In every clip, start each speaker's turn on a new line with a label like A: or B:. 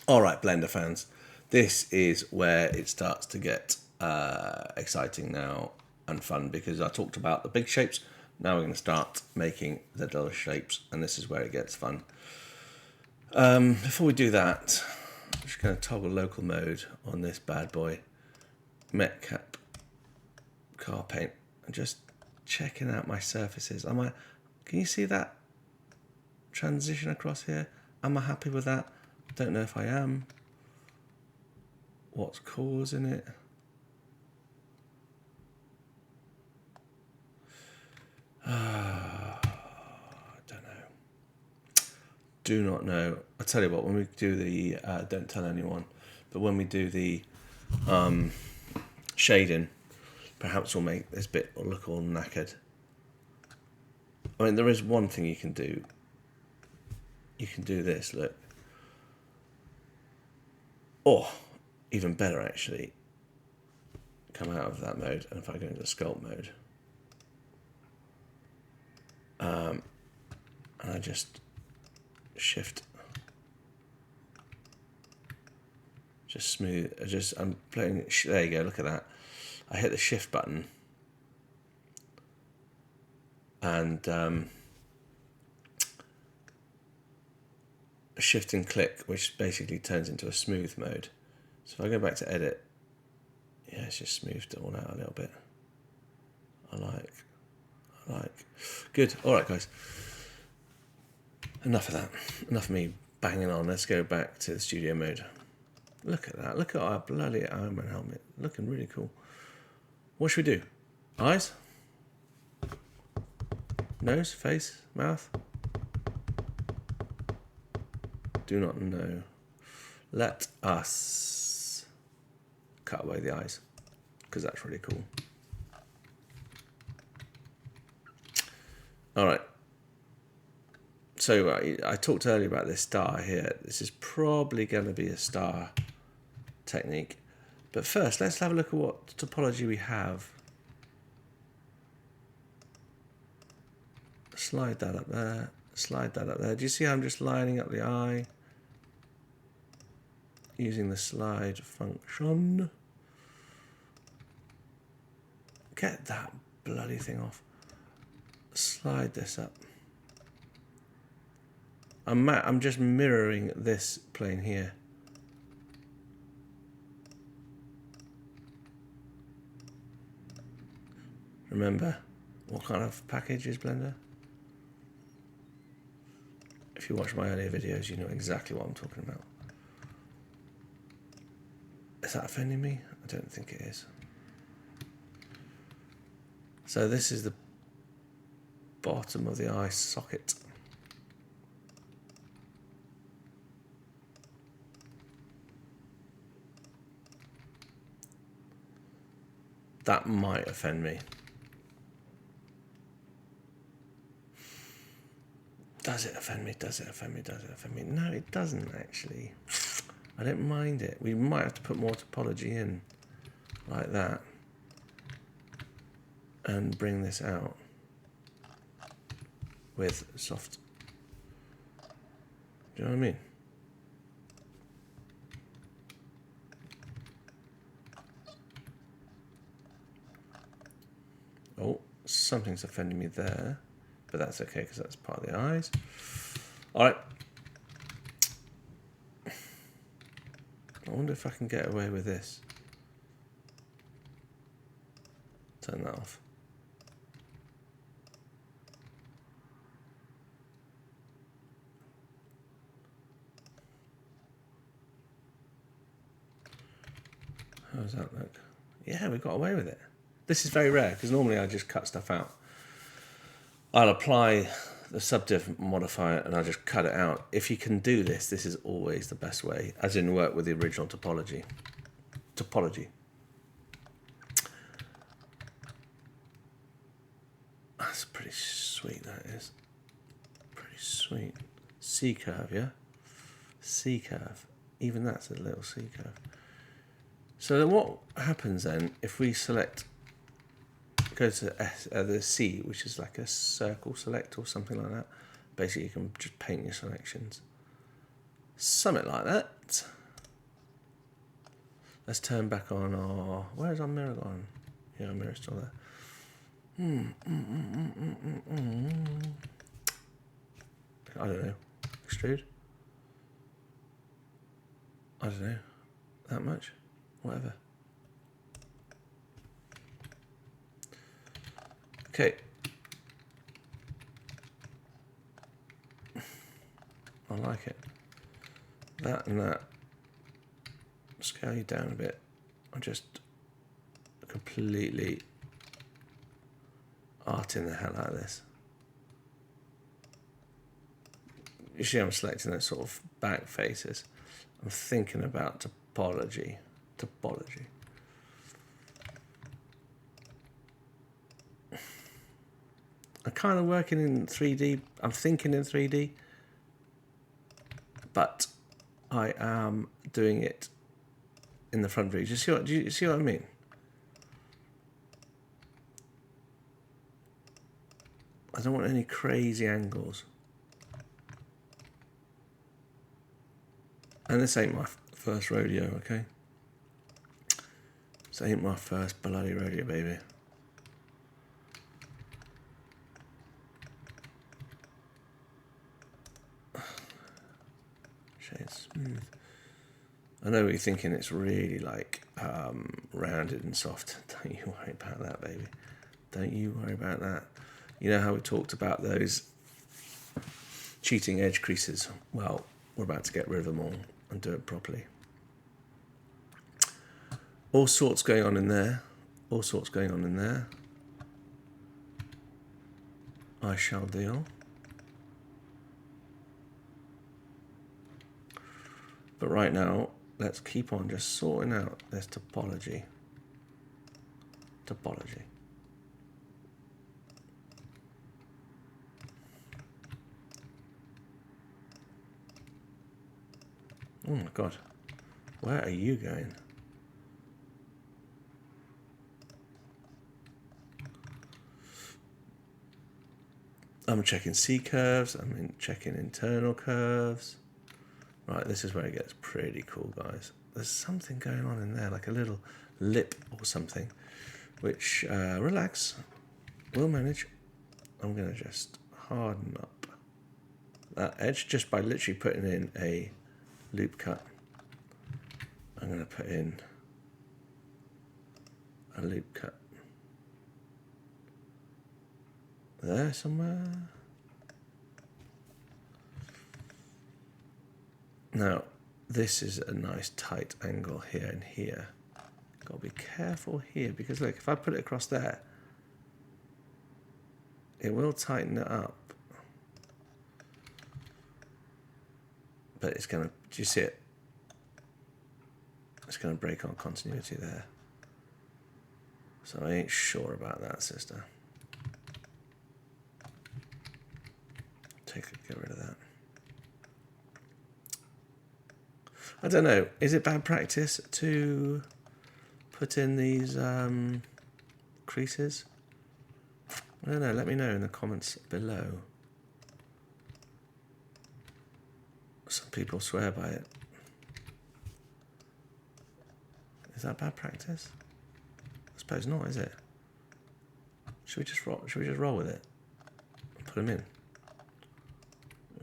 A: All right, Blender fans, this is where it starts to get exciting now and fun, because I talked about the big shapes. Now we're going to start making the little shapes, and this is where it gets fun. Before we do that, I'm just going to toggle local mode on this bad boy, Metcap car paint, and just checking out my surfaces. Can you see that transition across here? Am I happy with that? Don't know if I am. What's causing it? I don't know. Do not know. I tell you what, when we do the don't tell anyone, but when we do the shading, perhaps we'll make this bit look all knackered. I mean, there is one thing you can do. You can do this, look. Or, even better actually, come out of that mode, and if I go into sculpt mode, and I just shift, just smooth, I'm playing, there you go, look at that. I hit the shift button, and a shift and click, which basically turns into a smooth mode. So if I go back to edit, yeah, it's just smoothed it all out a little bit. I like. Good. All right, guys. Enough of that. Enough of me banging on. Let's go back to the studio mode. Look at that. Look at our bloody Iron Man helmet. Looking really cool. What should we do? Eyes? Nose? Face? Mouth? Do not know. Let us cut away the eyes, because that's really cool. All right. So I talked earlier about this star here. This is probably going to be a star technique. But first, let's have a look at what topology we have. Slide that up there. Slide that up there. Do you see how I'm just lining up the eye? Using the slide function. Get that bloody thing off. Slide this up. I'm just mirroring this plane here. Remember, what kind of package is Blender? If you watch my earlier videos, you know exactly what I'm talking about. Is that offending me? I don't think it is. So this is the bottom of the eye socket. That might offend me. Does it offend me? Does it offend me? Does it offend me? No, it doesn't actually. I don't mind it. We might have to put more topology in, like that, and bring this out with soft. Do you know what I mean? Oh, something's offending me there, but that's okay because that's part of the eyes. All right. I wonder if I can get away with this. Turn that off. How does that look? Yeah, we got away with it. This is very rare because normally I just cut stuff out. I'll apply the subdiv modifier and I'll just cut it out. If you can do this, this is always the best way, as in work with the original topology. That's pretty sweet, that is. Pretty sweet. C-curve, yeah? C-curve. Even that's a little C-curve. So then what happens then if we select, go to the C, which is like a circle select or something like that. Basically, you can just paint your selections. Something like that. Let's turn back on our... Where's our mirror gone? Yeah, our mirror's still there. I don't know. Extrude? I don't know. That much? Whatever. Okay. I like it. That and that. Scale you down a bit. I'm just completely arting the hell out of this. You see I'm selecting those sort of back faces. I'm thinking about topology. Topology. I'm kind of working in 3D. I'm thinking in 3D. But I am doing it in the front view. Do you see what I mean? I don't want any crazy angles. And this ain't my first rodeo, okay? This ain't my first bloody rodeo, baby. Shade smooth. I know what you're thinking, it's really like rounded and soft. Don't you worry about that, baby. Don't you worry about that. You know how we talked about those cheating edge creases? Well, we're about to get rid of them all and do it properly. All sorts going on in there. All sorts going on in there. I shall deal. But right now, let's keep on just sorting out this topology. Topology. Oh my God. Where are you going? I'm checking C curves. I'm checking internal curves. Right, this is where it gets pretty cool, guys. There's something going on in there, like a little lip or something, which, relax, we'll manage. I'm going to just harden up that edge just by literally putting in a loop cut. I'm going to put in a loop cut there somewhere. Now, this is a nice tight angle here and here. Got to be careful here because look, if I put it across there, it will tighten it up. But it's going to, do you see it? It's going to break our continuity there. So I ain't sure about that, sister. Get rid of that. I don't know. Is it bad practice to put in these creases? I don't know. Let me know in the comments below. Some people swear by it. Is that bad practice? I suppose not, is it? Should we just roll with it? Put them in.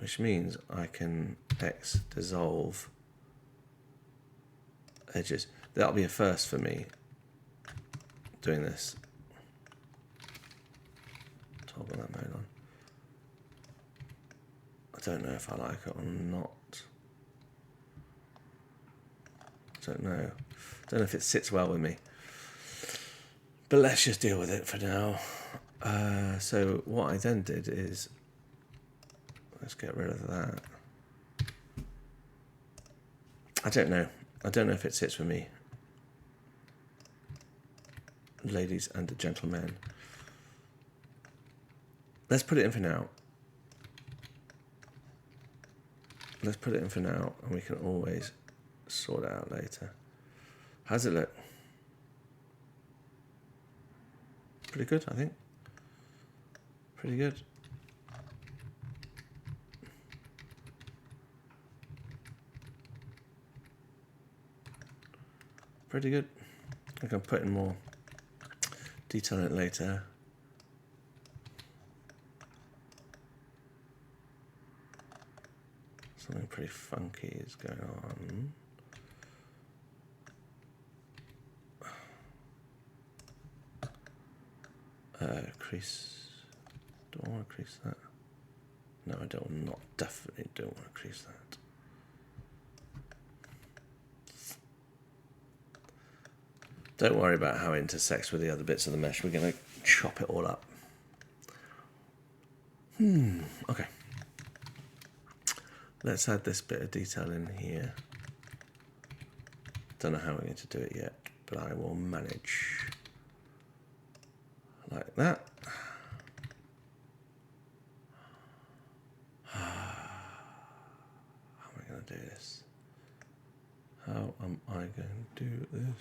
A: Which means I can X dissolve edges. That'll be a first for me doing this. Toggle that mode on. I don't know if I like it or not. Don't know. Don't know if it sits well with me. But let's just deal with it for now. So what I then did is, let's get rid of that. I don't know. I don't know if it sits with me. Ladies and gentlemen. Let's put it in for now. Let's put it in for now, and we can always sort it out later. How's it look? Pretty good, I think. Pretty good. pretty good. I can put in more detail in it later. Something pretty funky is going on. Crease. Do I want to crease that? No, I don't. Not definitely don't want to crease that. Don't worry about how it intersects with the other bits of the mesh. We're going to chop it all up. Okay. Let's add this bit of detail in here. Don't know how we're going to do it yet, but I will manage. Like that. How am I going to do this? How am I going to do this?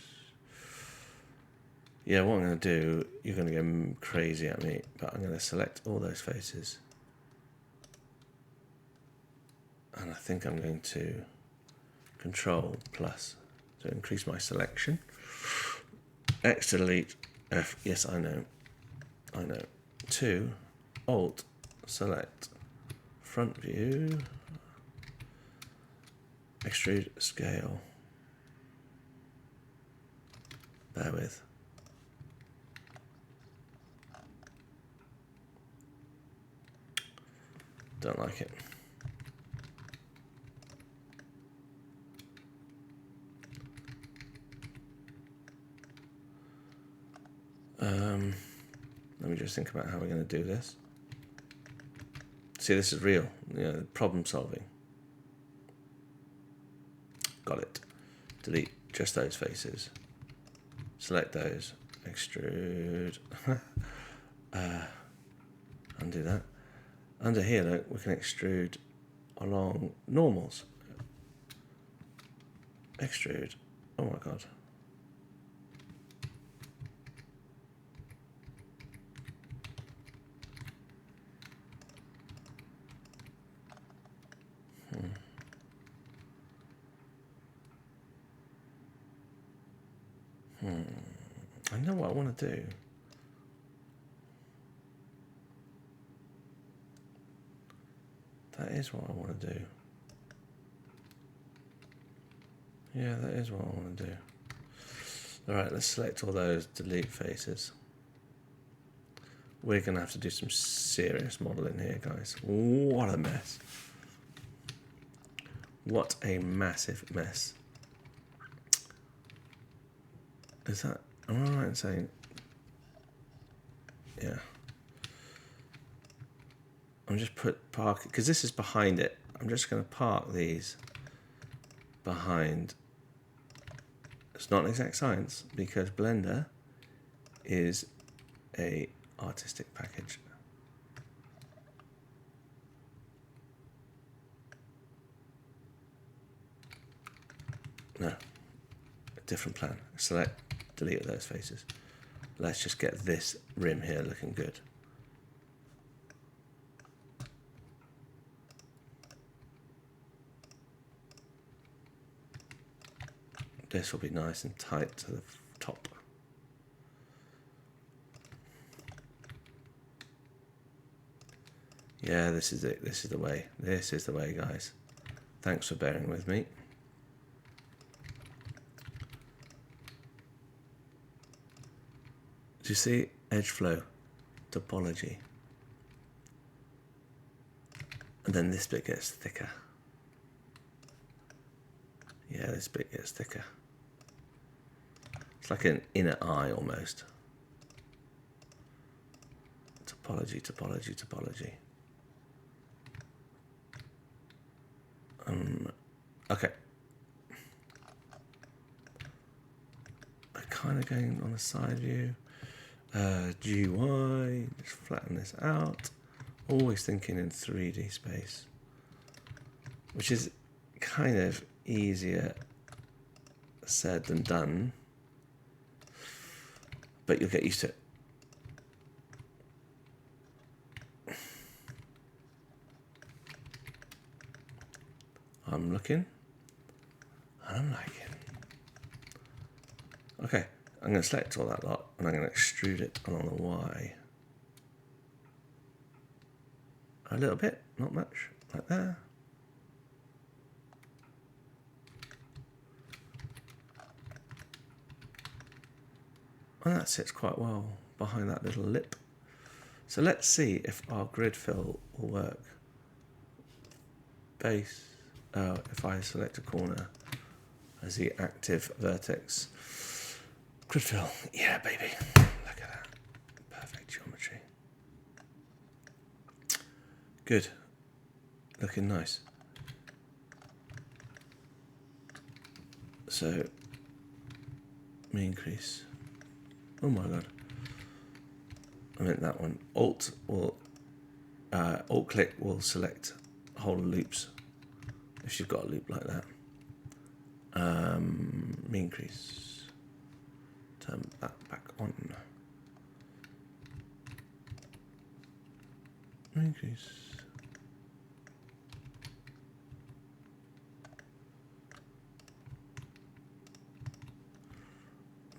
A: Yeah, what I'm going to do, you're going to go crazy at me, but I'm going to select all those faces. And I think I'm going to Control plus to increase my selection. X to delete, F, yes, I know. 2, Alt, select, front view, extrude, scale. Bear with. Don't like it. Let me just think about how we're going to do this. See, this is real, problem solving. Got it. Delete just those faces. Select those. Extrude. Undo that. Under here, look, we can extrude along normals. Extrude. Oh my god. I know what I want to do. That is what I want to do. Yeah, that is what I want to do. Alright, let's select all those, delete faces. We're going to have to do some serious modeling here, guys. What a mess. What a massive mess. Is that, am I right in saying, yeah. I'm just park, because this is behind it. I'm just going to park these behind. It's not an exact science because Blender is a artistic package. No, a different plan. Select, delete those faces. Let's just get this rim here looking good. This will be nice and tight to the top. Yeah, this is it. This is the way. This is the way, guys. Thanks for bearing with me. Do you see edge flow, topology? And then this bit gets thicker. Yeah, this bit gets thicker. It's like an inner eye almost. Topology, topology, topology. Okay. I'm kind of going on the side view. GUI, just flatten this out. Always thinking in 3D space, which is kind of easier said than done, but you'll get used to it. I'm looking and I'm liking. Okay, I'm going to select all that lot and I'm going to extrude it along the Y. A little bit, not much, like there. And that sits quite well behind that little lip. So let's see if our grid fill will work. Base, if I select a corner as the active vertex. Grid fill, yeah baby, look at that, perfect geometry. Good, looking nice. So, let me increase. Oh my god. I meant that one. Alt click will select whole loops if you've got a loop like that. Me increase. Turn that back on. Me increase.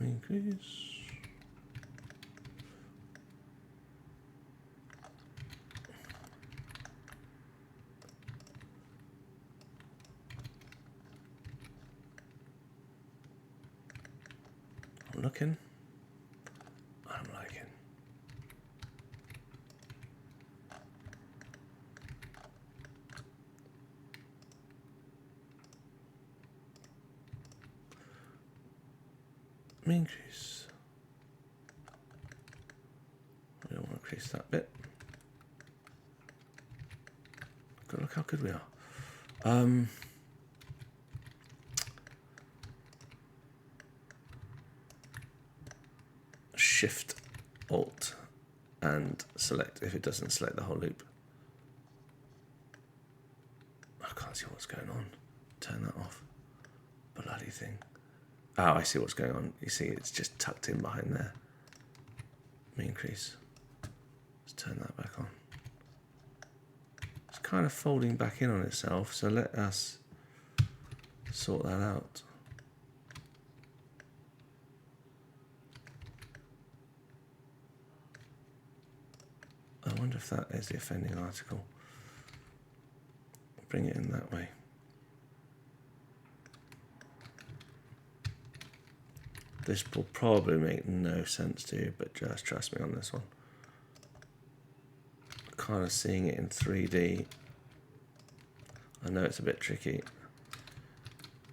A: Me increase. I'm looking. I'm liking. Me increase. We don't want to increase that bit. Look how good we are. Shift Alt and select if it doesn't select the whole loop. I can't see what's going on. Turn that off. Bloody thing. Oh, I see what's going on. You see it's just tucked in behind there. Me increase. Let's turn that back on. It's kind of folding back in on itself, so let us sort that out. I wonder if that is the offending article. Bring it in that way. This will probably make no sense to you, but just trust me on this one. Kind of seeing it in 3D. I know it's a bit tricky,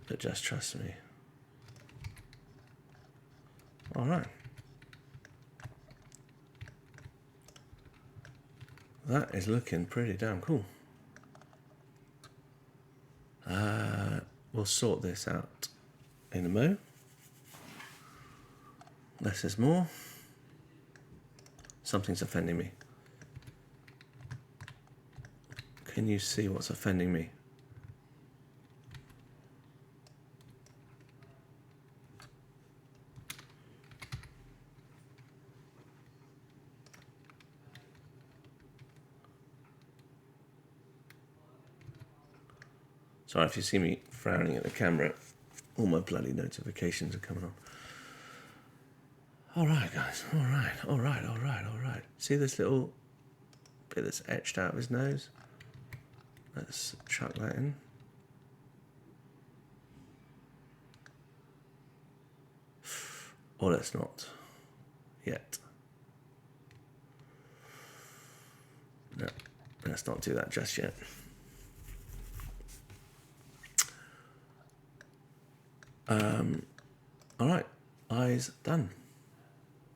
A: but just trust me. All right. That is looking pretty damn cool. We'll sort this out in a mo. Less is more. Something's offending me. Can you see what's offending me? Sorry if you see me frowning at the camera. All my bloody notifications are coming on. All right, guys. All right. See this little bit that's etched out of his nose? Let's chuck that in. Or let's not. Yet. No, let's not do that just yet. All right, eyes done.